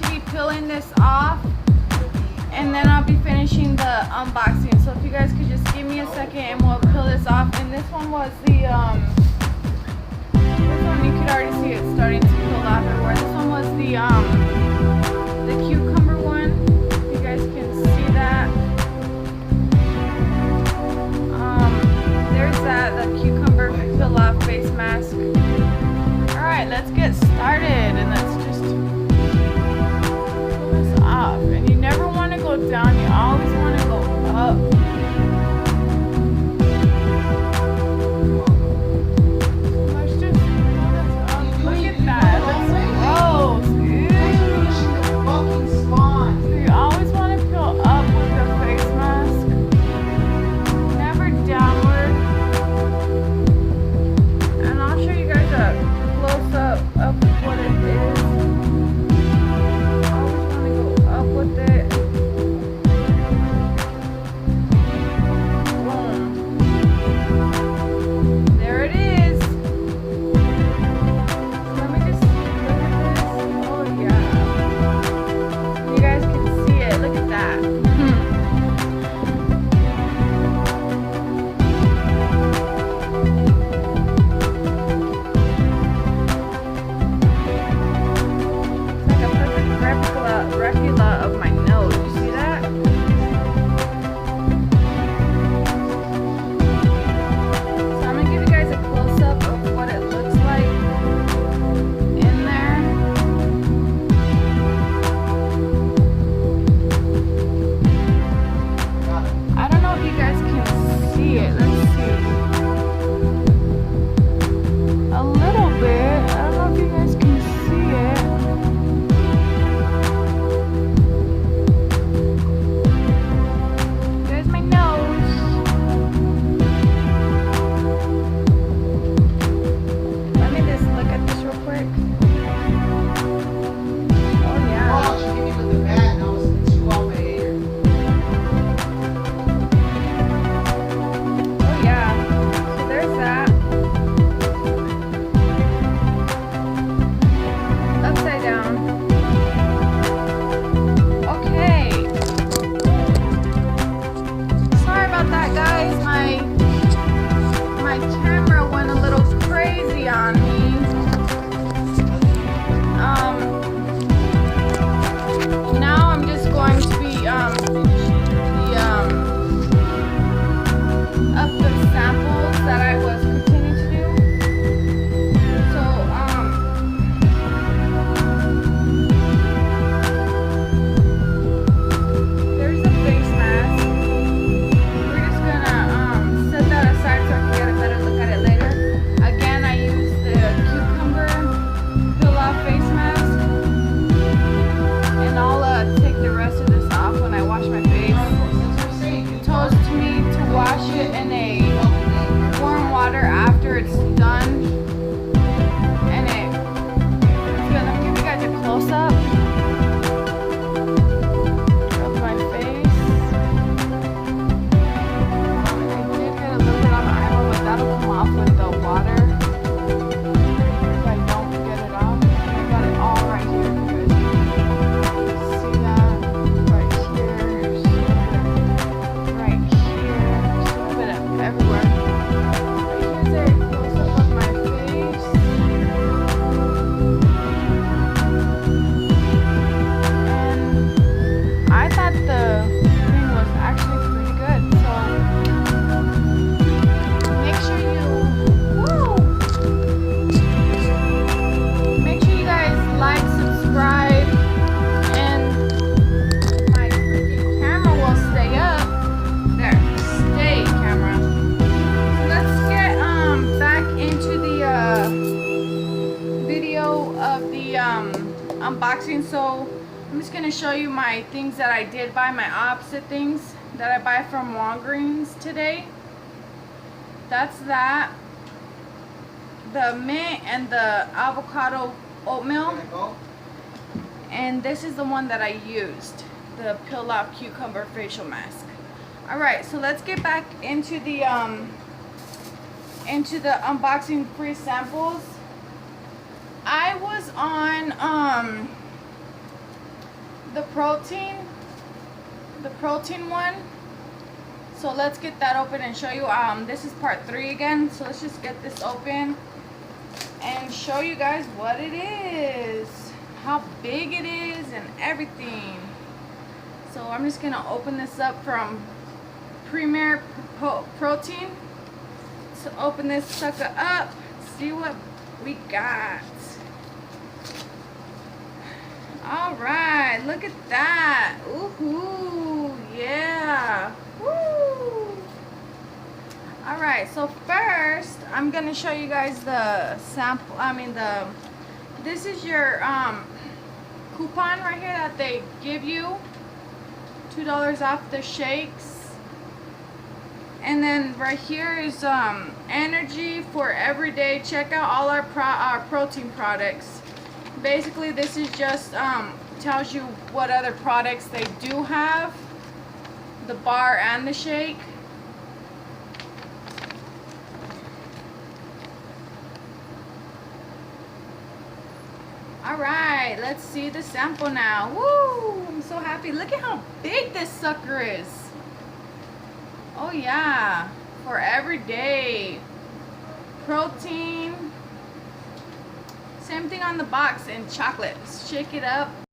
to be peeling this off, and then I'll be finishing the unboxing. So if you guys could just give me a second and we'll peel this off. And this one was the this one you could already see it starting to peel off everywhere. This one was the cucumber one. If you guys can see that. There's the cucumber peel off face mask. Alright, let's get started and let's just pull this off. And you never want to go down, you always want to go up. Let's just pull this up. Look at that. It looks gross. Ew. So you always want to peel up with the face mask. Never downward. And I'll show you guys a close up of what it is. I always want to go up with it. Boom. There it is. Let me just look at this. Oh yeah. You guys can see it. Look at that. Replica of my nose. You see that? So I'm gonna give you guys a close-up of what it looks like in there. I don't know if you guys can see it. Let's see. A little bit. I don't know if you guys can see it. Unboxing. So I'm just gonna show you my things that I did buy, my opposite things that I buy from Walgreens today. That's that, the mint and the avocado oatmeal, and this is the one that I used, the peel off cucumber facial mask. All right, so let's get back into the unboxing free samples. I was on the protein one. So let's get that open and show you. This is part 3 again. So let's just get this open and show you guys what it is, how big it is, and everything. So I'm just gonna open this up from Premier Protein. So open this sucker up, see what we got. All right, look at that. Ooh, yeah. Woo. All right, so first I'm gonna show you guys the sample. This is your coupon right here that they give you, $2 off the shakes. And then right here is energy for everyday. Check out all our protein products. Basically, this is just tells you what other products they do have, the bar and the shake. All right, let's see the sample now. Woo! I'm so happy. Look at how big this sucker is. Oh yeah, for everyday protein. Same thing on the box, and chocolate. Shake it up.